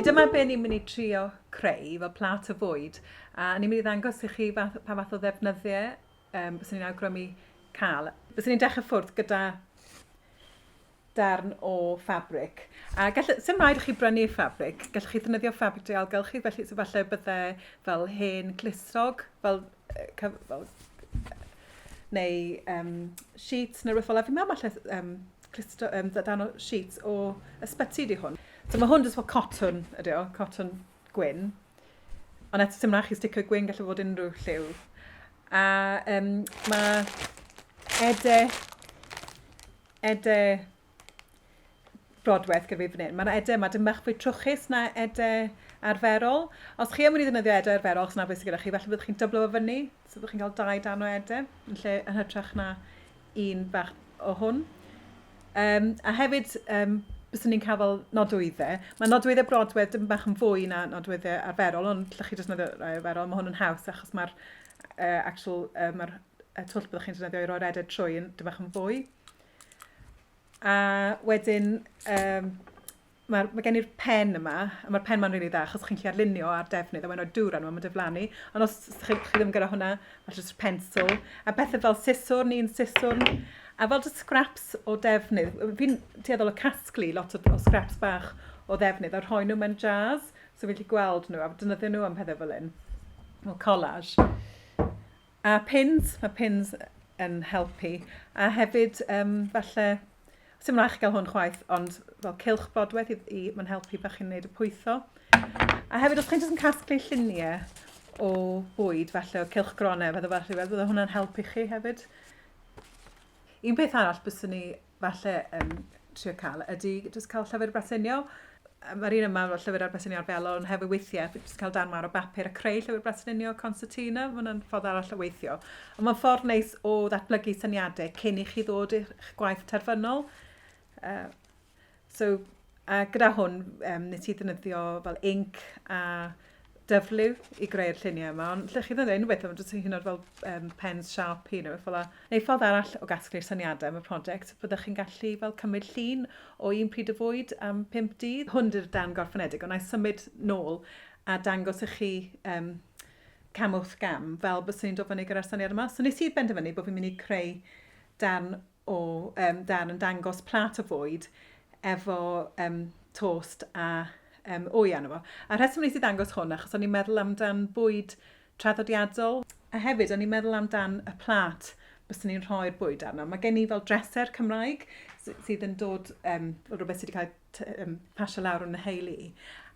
dyma be ni'n mynd i trio creu fel plat o fwyd. A ni'n mynd i ddangos i chi pa fath o ddefnyddiau bys ni'n awgrymu cael. Bys ni'n dechrau ffwrdd gyda darn o ffabric. A sy'n rhaid i chi brynu ffabric. Gallwch chi ddefnyddio ffabric deialgylchu, felly falle byddai fel hen clustog, neu sheets neu rhywbeth fel. Fi'n meddwl falle darn o sheets o ysbyty di hwn. So mae hwn jyst fel cotton ydy o, cotton gwyn. Ond eto sy'n rhaid chi sticio gwyn gallu fod unrhyw lliw. A mae edau brodwaith gyda fi fan hyn. Mae'n edau yma dim bach fwy trwchus na edau arferol. Os chi yn mynd i ddefnyddio edau arferol, os yna beth sydd gyda chi, felly byddwch chi'n dyblo fo fyny. So byddwch chi'n cael 2 darn o edau, yn lle yn hytrach na un bach o hwn. A hefyd, bys ni'n cael fel nodwyddau. Mae nodwyddau brodwaith dim bach yn fwy na nodwyddau arferol, ond lle chi jyst nodwyddau arferol, mae hwn yn haws achos mae'r twll byddwch chi'n defnyddio i roi'r edau trwy yn dim bach yn fwy. A wedyn, mae gen i'r pen yma, a mae'r pen ma'n rili dda, achos chi'n gallu arlunio ar defnydd, a mae'n rhoi dŵr arno, mae'n diflannu. Ond os chi ddim gyda hwnna, mae'n jyst pensl. A bethau fel siswrn, un siswrn, a fel jyst scraps o defnydd. Fi'n tueddol o casglu lot o scraps bach o defnydd, a rhoi nhw mewn jars, so fi'n gallu gweld nhw, a defnyddio nhw am pethau fel hyn. O collage. A pins, mae pins yn helpu. A hefyd, falle, sy'n rhaid chi gael hwn chwaith, ond fel cylch brodwaith mae'n helpu bach i'n gwneud y pwytho. A hefyd, os chi'n jyst yn casglu lluniau o bwyd, falle o cylch gronau, fydde hwnna'n helpu chi hefyd. Un peth arall byswn ni falle yn trio cael ydy jyst cael llyfr brasenio. Mae'r un yma fel llyfr brasenio ar felon, ond hefyd weithiau, jyst cael darn mawr o bapur a creu llyfr brasenio concertina, mae hwnna'n ffordd arall o weithio. Ond mae'n ffordd neis o ddatblygu syniadau cyn i chi ddod i'ch gwaith terfynol. Gyda hwn, nes i ddefnyddio fel inc a dyfliw i greu'r lluniau yma, ond lle chi ddefnyddio unrhyw beth, jyst hyn o'r fel pens Sharpie nhw. Neu ffordd arall o gasglu'r syniadau am y prosiect, byddwch chi'n gallu fel cymryd llun o un pryd o fwyd am 5 dydd. Hwn yw'r darn gorffenedig, ond na i symud nôl a dangos i chi cam wrth gam, fel bys ni'n dod fyny gyda'r syniad yma. So nes i benderfynu bod fi'n mynd i creu darn yn dangos plat o fwyd efo tost a wy arno fo. A rheswm nes i ddangos hwn achos o'n i'n meddwl amdan bwyd traddodiadol. A hefyd o'n i'n meddwl amdan y plat bys ni'n rhoi'r bwyd arno. Mae gen i fel dresser Cymraeg sydd yn dod rhywbeth sydd wedi cael pasio lawr yn y heili.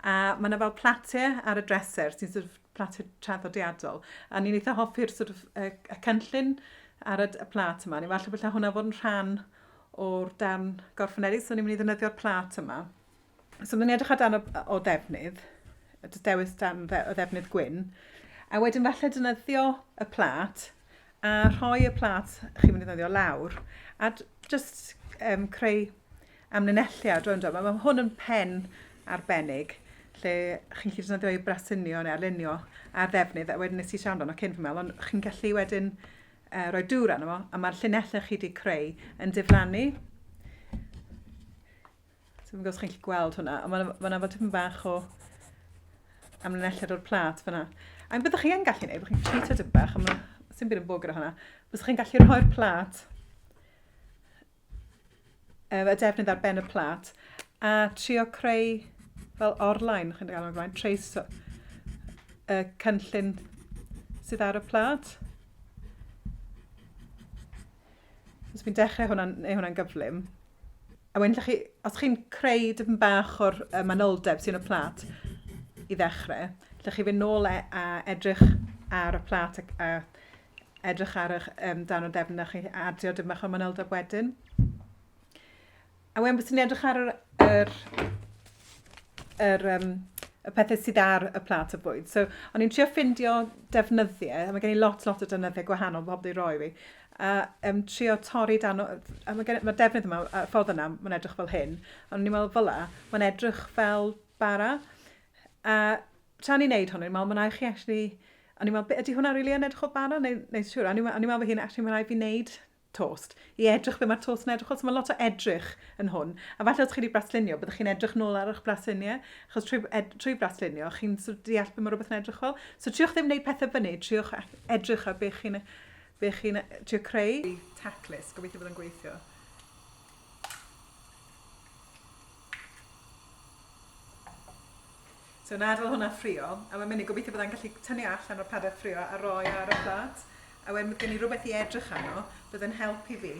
A mae yna fel platiau ar y dresser sy'n sort of platiau traddodiadol. A ni'n eitha hoffi'r sort of y cynllun ar y plat yma. Ni'n falle bod hwnna fod yn rhan o'r darn gorffenedig, so ni'n mynd i ddefnyddio'r plat yma. So mae'n edrych ar darn o defnydd, dewis darn o ddefnydd gwyn, a wedyn falle defnyddio y plat, a rhoi y plat chi'n mynd i ddefnyddio lawr, a just creu amlinelliad. Mae hwn yn pen arbennig, lle chi'n gallu defnyddio i brasunio neu arlunio ar ddefnydd, a wedyn nes i siarad o'n cyn fy mel, ond chi'n gallu wedyn rhoi dŵr arno fo, a mae'r llinellau chi wedi creu yn diflannu. So fi'n gwybod chi'n gallu gweld hwnna, ond mae yna fel tipyn bach o amlinelliad o'r plat fyna. A byddwch chi yn gallu gwneud, byddwch chi'n cheatio tipyn bach, ond sy'n byd yn bod gyda hwnna. Byddwch chi'n gallu rhoi'r plat, y defnydd ar ben y plat, a trio creu fel orlaen, chi'n gael o'n blaen, trace y cynllun sydd ar y plat. So fi'n dechrau hwnna'n gyflym. A wedyn, os chi'n creu dipyn bach o'r manoldeb sy'n y plat i ddechrau, lle chi fynd nôl a edrych ar y plat a edrych ar darn o defnydd a chi adio dipyn bach o'r manoldeb wedyn. A wedyn, bys ni'n edrych ar y pethau sydd ar y plat o bwyd. So, o'n i'n trio ffindio defnyddiau, a mae gen i lot o defnyddiau gwahanol bob di roi fi. A trio torri dan, a mae defnydd yma, y ffordd yna, mae'n edrych fel hyn. Ond ni'n meddwl fel la, mae'n edrych fel bara. A tra ni'n neud hwn, mae'n rhaid chi actually, a ni'n meddwl, ydy hwnna rili yn edrych o bara? Neu siwr, a ni'n meddwl bod hyn actually mae'n rhaid fi wneud tost, i edrych be mae'r tost yn edrych, so mae lot o edrych yn hwn. A falle os chi wedi braslunio, byddwch chi'n edrych nôl ar eich brasluniau, achos trwy braslunio, chi'n deall be mae rhywbeth yn edrych fel. So triwch ddim wneud pethau fyny, triwch edrych ar be chi'n trio creu. Taclus, gobeithio bod yn gweithio. So yn adael hwnna ffrio, a mae'n mynd i gobeithio bod e'n gallu tynnu allan o'r padair ffrio a roi ar y plat. A wedyn bydd gen i rhywbeth i edrych arno, bydd yn helpu fi.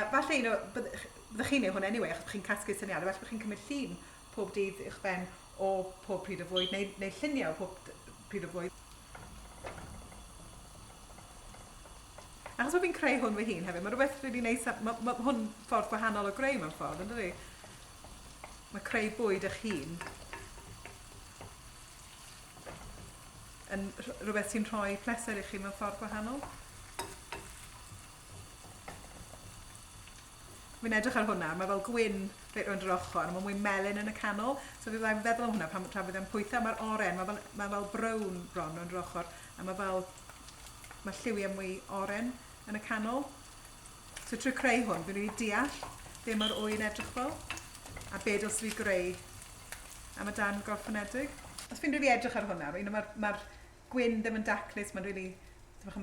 Falle, byddwch chi'n neud hwn anyway, achos byddwch chi'n casglu syniadau, falle byddwch chi'n cymryd llun pob dydd i'ch ben o pob pryd o fwyd, neu lluniau o pob pryd o fwyd. Achos bod fi'n creu hwn fy hun hefyd, mae rhywbeth really neis, mae hwn ffordd gwahanol o greu mewn ffordd, yn dydi? Mae creu bwyd eich hun yn rhywbeth sy'n rhoi pleser i chi mewn ffordd gwahanol. Fi'n edrych ar hwnna, mae fel gwyn reit rownd yr ochr, a mae mwy melyn yn y canol. So fi fyddai'n feddwl am hwnna pan tra fydd e'n pwytho. Mae'r oren, mae fel brown bron rownd yr ochr, a mae lliwiau mwy oren yn y canol. So trwy creu hwn, fi'n rili deall be mae'r wy yn edrych fel, a be dylse fi greu am y darn gorffenedig. Os fi'n rili edrych ar hwnna, mae'r gwyn ddim yn daclus, mae'n rili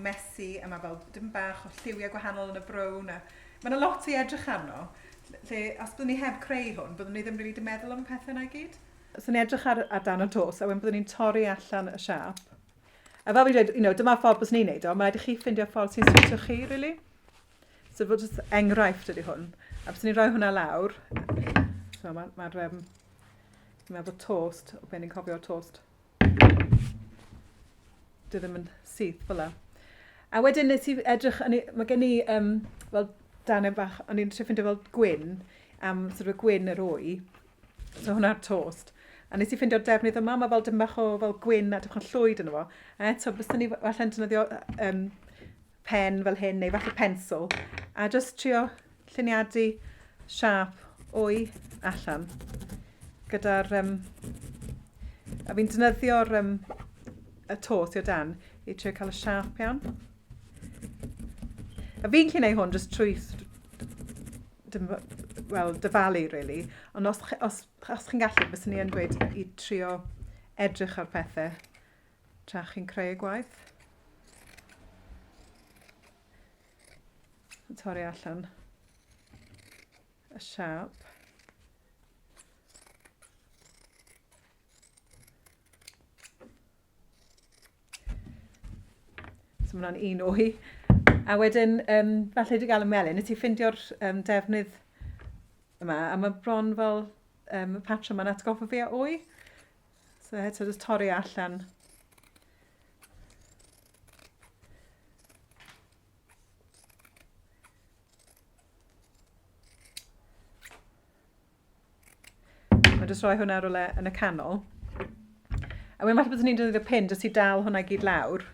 messy, a mae fel dim bach o lliwiau gwahanol yn y brown. Mae'n lot i edrych arno, lle os byddwn ni heb creu hwn, byddwn ni ddim rili wedi meddwl am pethau yna i gyd. Os ni'n edrych ar dan y tos, a wedyn byddwn ni'n torri allan y siap. A fel fi'n dweud, dyma'r ffordd bys ni'n neud o, mae'n rhaid i chi ffindio ffordd sy'n switio chi, rili. So fod jyst enghraifft ydy hwn. A bys ni'n rhoi hwnna lawr. So mae'n meddwl tost, o ben ni'n cofio tost. Dwi ddim yn syth fel la. A wedyn nes i edrych, mae gen i fel darnau bach, o'n i'n trio ffindio fel gwyn, sort of gwyn yr wy, so hwnna'r tost. A nes i ffindio'r defnydd yma, mae fel dim bach o fel gwyn a dim llwyd yn efo. A eto, bys ni falle'n defnyddio pen fel hyn, neu falle pensl, a just trio lluniadu siap wy allan. Gyda'r, a fi'n defnyddio'r y tost o dan i trio cael y siap iawn. A fi'n gallu gwneud hwn jyst trwy dyfalu, really. Ond os chi'n gallu, bys ni yn dweud i trio edrych ar pethau tra chi'n creu y gwaith. Torri allan y siap. So mae hwnna'n un wy. A wedyn, falle wedi gael y melyn, nes i ffindio'r defnydd yma, a mae bron fel y patrwm yn atgoffa fi o wy. So eto, jyst torri allan. Mae jyst rhoi hwnna rhywle yn y canol. A wedyn falle byddwn ni'n defnyddio pin jyst i dal hwnna gyd lawr.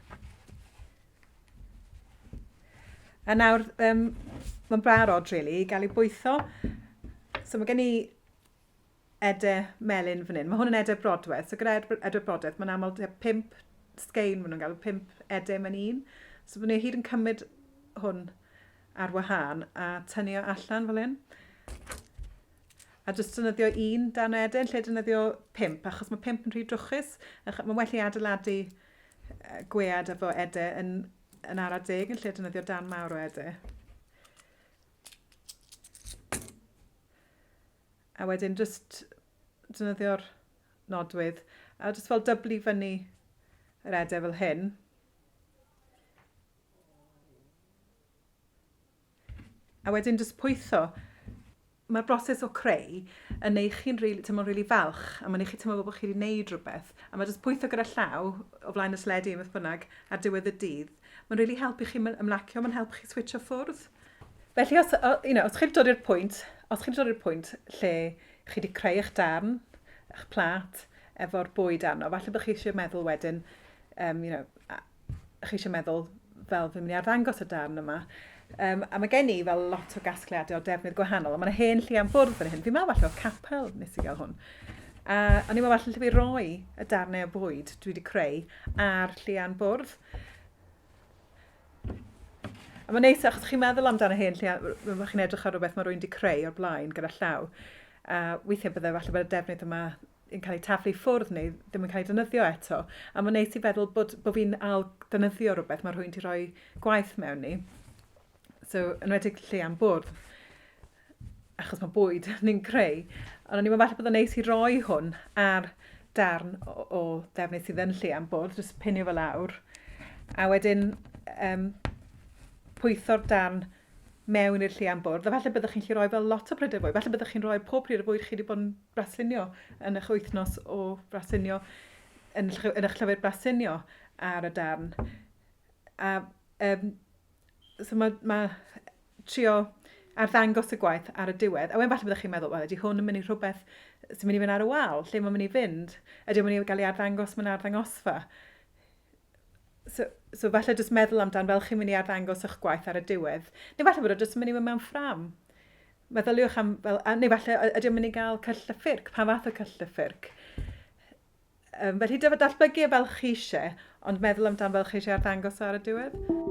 A nawr, mae'n barod, really, i gael ei bwytho. So mae gen i edau melyn fan hyn. Mae hwn yn edau brodwedd. So gyda edau brodwedd, mae'n aml 5 sgein, maen nhw'n gael 5 edau mewn un. So byddwn ni hyd yn cymryd hwn ar wahân a tynnu o allan fel hyn. A jyst defnyddio un dan edau, lle defnyddio 5, achos mae 5 yn rhy drwchus. Mae'n well i adeiladu gwead efo edau yn ara 10 yn lle defnyddio dan mawr o edau. A wedyn jyst defnyddio'r nodwydd. A jyst fel dyblu fyny yr edau fel hyn. A wedyn jyst pwytho. Mae'r broses o creu yn neud chi'n teimlo'n rili falch, a mae'n neud chi teimlo bod chi wedi gwneud rhywbeth. A mae jyst pwytho gyda llaw o flaen y sledu beth bynnag ar diwedd y dydd. Mae'n rili helpu chi ymlacio, mae'n helpu chi switcho ffwrdd. Felly, os chi wedi dod i'r pwynt lle chi wedi creu eich darn, eich plat, efo'r bwyd arno, falle bod chi eisiau meddwl wedyn, chi eisiau meddwl fel fi'n mynd i arddangos y darn yma. A mae gen i fel lot o gasgliadau o defnydd gwahanol, a mae'n hen llu am bwrdd fan hyn. Fi'n meddwl falle o capel nes i gael hwn. A o'n i'n meddwl falle lle fi roi y darnau o bwyd dwi wedi creu ar llu am bwrdd. A A mae'n neis, achos chi'n meddwl amdano hyn, lle chi'n edrych ar rhywbeth mae rwy'n wedi creu o'r blaen gyda llaw. Weithiau bydde falle bod y defnydd yma yn cael ei taflu ffwrdd neu ddim yn cael ei defnyddio eto. A mae'n neis i feddwl bod fi'n ail defnyddio rhywbeth mae rwy'n wedi rhoi gwaith mewn ni. So, yn wedi lle am bwrdd, achos mae bwyd ni'n creu. Ond o'n i'n meddwl bod yn neis i roi hwn ar darn o defnydd sydd yn lle am bwrdd, jyst pinio fel lawr. A wedyn pwytho'r darn mewn i'r lle am bwrdd. A falle byddwch chi'n gallu rhoi fel lot o brydau fwy. Falle byddwch chi'n rhoi pob pryd o fwyd chi wedi bod yn braslunio yn eich wythnos o braslunio yn eich llyfr braslunio ar y darn. A so mae trio arddangos y gwaith ar y diwedd. A wedyn falle byddwch chi'n meddwl, wel, ydy hwn yn mynd i rhywbeth sy'n mynd i fynd ar y wal? Lle mae'n mynd i fynd? Ydy mynd i gael ei arddangos mewn arddangosfa? So falle jyst meddwl amdan fel chi'n mynd i arddangos eich gwaith ar y diwedd. Neu falle bod o jyst yn mynd i mewn ffram. Meddyliwch am, neu falle ydy o'n mynd i gael cyll y ffyrc, pa fath o cyll y ffyrc. Felly datblygu fel chi eisiau, ond meddwl amdan fel chi eisiau arddangos ar y diwedd.